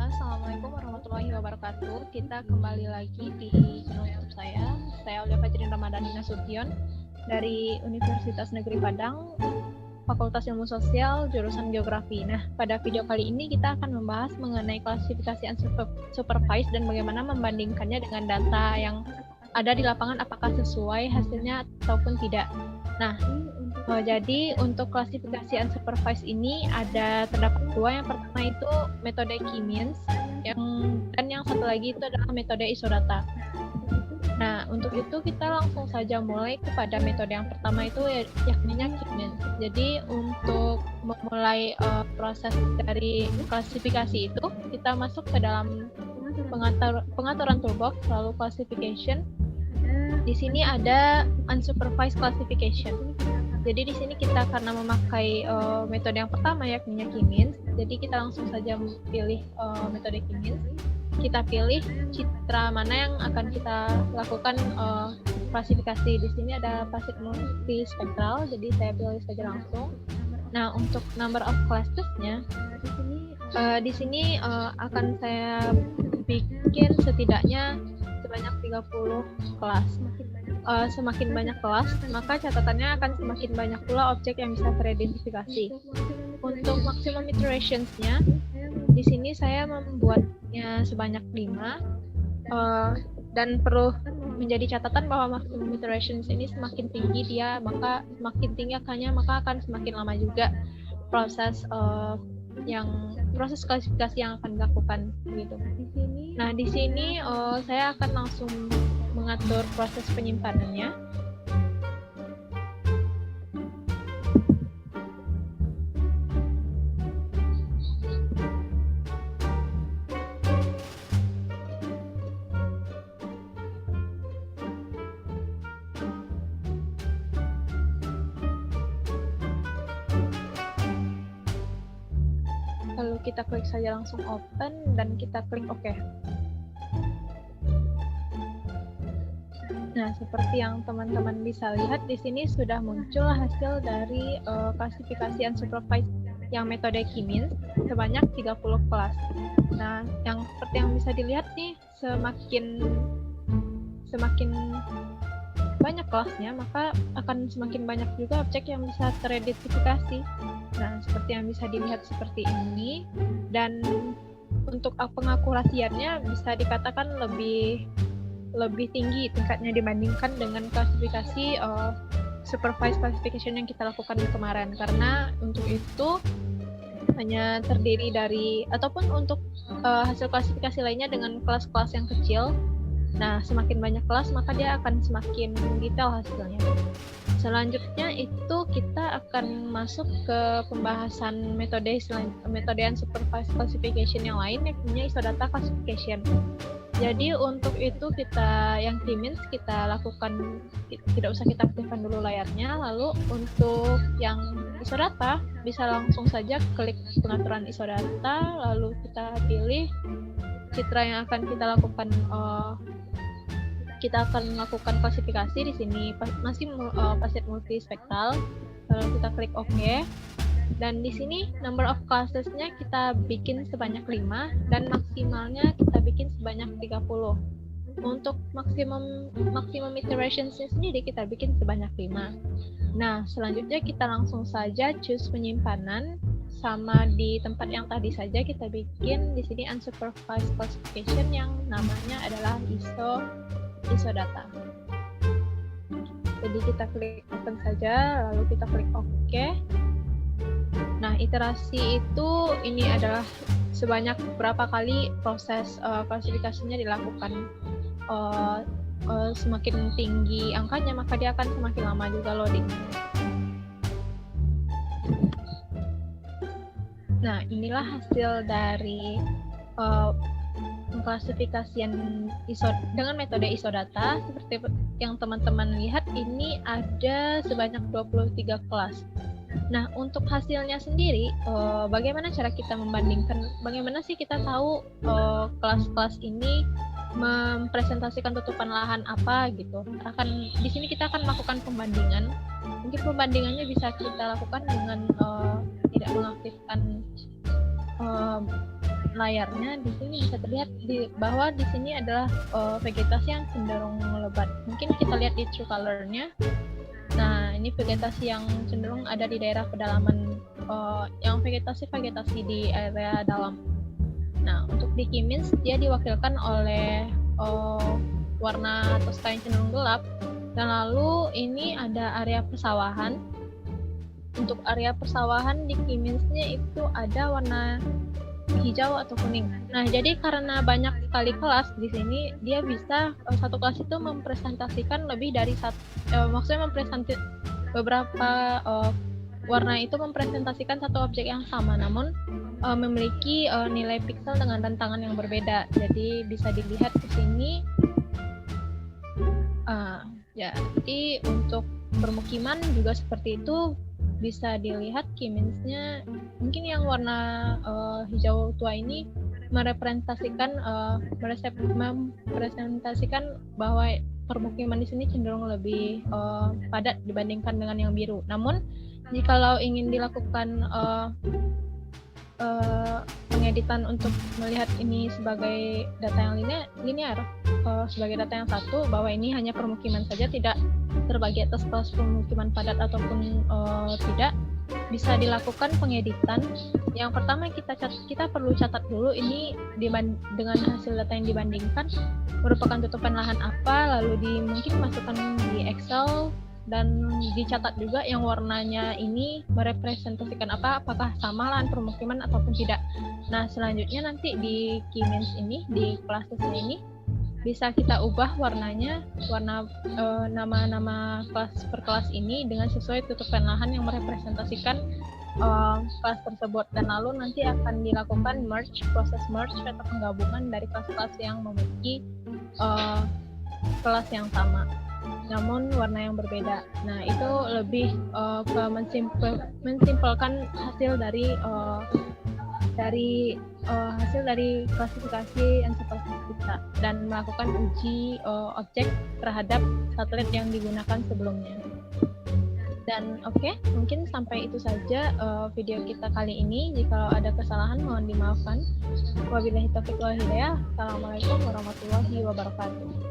Assalamualaikum warahmatullahi wabarakatuh. Kita kembali lagi di channel YouTube saya. Saya Aulia Fajrin Ramadhani Nasution dari Universitas Negeri Padang, Fakultas Ilmu Sosial, jurusan Geografi. Nah, pada video kali ini kita akan membahas mengenai klasifikasi unsupervised dan bagaimana membandingkannya dengan data yang ada di lapangan, apakah sesuai hasilnya ataupun tidak. Nah, jadi untuk klasifikasi unsupervised ini terdapat dua. Yang pertama itu metode K-means, dan yang satu lagi itu adalah metode isodata. Nah, untuk itu kita langsung saja mulai kepada metode yang pertama itu yakni K-means. Jadi untuk memulai proses dari klasifikasi itu, kita masuk ke dalam pengaturan toolbox, lalu classification. Di sini ada unsupervised classification. Jadi di sini kita karena memakai metode yang pertama yakni K-means, jadi kita langsung saja pilih metode K-means. Kita pilih citra mana yang akan kita lakukan klasifikasi. Di sini ada pasif multispektral, jadi saya pilih saja langsung. Nah, untuk number of classes-nya, di sini akan saya bikin setidaknya sebanyak 30 kelas. Semakin banyak kelas, maka catatannya akan semakin banyak pula objek yang bisa teridentifikasi. Untuk maximum iterations-nya, di sini saya membuatnya sebanyak 5, dan perlu menjadi catatan bahwa maximum iterations ini semakin tinggi maka semakin tinggi angkanya, maka akan semakin lama juga proses klasifikasi yang akan dilakukan gitu. Nah, di sini saya akan langsung mengatur proses penyimpanannya. Lalu kita klik saja langsung open dan kita klik OK. Nah, seperti yang teman-teman bisa lihat di sini sudah muncul hasil dari klasifikasi unsupervised yang metode K-means sebanyak 30 kelas. Nah, yang seperti yang bisa dilihat nih, semakin banyak kelasnya, maka akan semakin banyak juga objek yang bisa teridentifikasi. Nah, seperti yang bisa dilihat seperti ini, dan untuk pengakurasiannya bisa dikatakan lebih tinggi tingkatnya dibandingkan dengan klasifikasi supervised classification yang kita lakukan kemarin, karena untuk itu hanya terdiri dari, ataupun untuk hasil klasifikasi lainnya dengan kelas-kelas yang kecil. Nah, semakin banyak kelas maka dia akan semakin detail hasilnya. Selanjutnya itu kita akan masuk ke pembahasan metode unsupervised classification yang lain, yakni isodata classification. Jadi untuk itu kita yang K-means kita lakukan, tidak usah kita aktifkan dulu layarnya. Lalu untuk yang isodata bisa langsung saja klik pengaturan isodata, lalu kita pilih citra yang akan kita lakukan. Kita akan melakukan klasifikasi di sini masih pasif multispektral. Lalu kita klik OK. Dan di sini number of classes-nya kita bikin sebanyak 5 dan maksimalnya kita bikin sebanyak 30. Untuk maximum iterations-nya sendiri kita bikin sebanyak 5. Nah, selanjutnya kita langsung saja choose penyimpanan, sama di tempat yang tadi saja kita bikin di sini unsupervised classification yang namanya adalah isodata. Jadi kita klik open saja, lalu kita klik OK. Nah, iterasi itu ini adalah sebanyak berapa kali proses klasifikasinya dilakukan. Semakin tinggi angkanya maka dia akan semakin lama juga loading. Nah, inilah hasil dari pengklasifikasian dengan metode isodata. Seperti yang teman-teman lihat, ini ada sebanyak 23 kelas. Nah, untuk hasilnya sendiri, bagaimana cara kita membandingkan? Bagaimana sih kita tahu kelas-kelas ini mempresentasikan tutupan lahan apa gitu? Di sini kita akan melakukan pembandingan. Mungkin pembandingannya bisa kita lakukan dengan tidak mengaktifkan layarnya, di sini bisa terlihat bahwa di sini adalah vegetasi yang cenderung lebat. Mungkin kita lihat di true color-nya. Nah, ini vegetasi yang cenderung ada di daerah pedalaman, yang vegetasi di area dalam. Nah, untuk di Kimins dia diwakilkan oleh warna toska yang cenderung gelap. Dan lalu ini ada area persawahan. Untuk area persawahan di Kiminsnya itu ada warna hijau atau kuning. Nah, jadi karena banyak sekali kelas di sini, dia bisa satu kelas itu mempresentasikan lebih dari maksudnya beberapa warna itu mempresentasikan satu objek yang sama, namun memiliki nilai piksel dengan rentangan yang berbeda. Jadi bisa dilihat di sini. Jadi untuk permukiman juga seperti itu. Bisa dilihat Kiminsnya, mungkin yang warna hijau tua ini merepresentasikan bahwa permukiman di sini cenderung lebih padat dibandingkan dengan yang biru. Namun jikalau ingin dilakukan pengeditan untuk melihat ini sebagai data yang linear, sebagai data yang satu, bahwa ini hanya permukiman saja, tidak terbagi atas kelas permukiman padat ataupun tidak, bisa dilakukan pengeditan. Yang pertama kita perlu catat dulu ini dengan hasil data yang dibandingkan merupakan tutupan lahan apa, lalu mungkin masukkan di Excel dan dicatat juga yang warnanya ini merepresentasikan apa, apakah sama lahan permukiman ataupun tidak. Nah, selanjutnya nanti di Kimins ini, di kelasnya ini bisa kita ubah warnanya, nama-nama kelas per kelas ini dengan sesuai tutupan lahan yang merepresentasikan kelas tersebut. Dan lalu nanti akan dilakukan proses merge atau penggabungan dari kelas-kelas yang memiliki kelas yang sama namun warna yang berbeda. Nah, itu lebih ke mensimpelkan hasil dari klasifikasi encephalopathia dan melakukan uji objek terhadap satelit yang digunakan sebelumnya. Dan mungkin sampai itu saja video kita kali ini. Jika ada kesalahan mohon dimaafkan. Wabillahi taufiq wal hidayah. Assalamualaikum warahmatullahi wabarakatuh.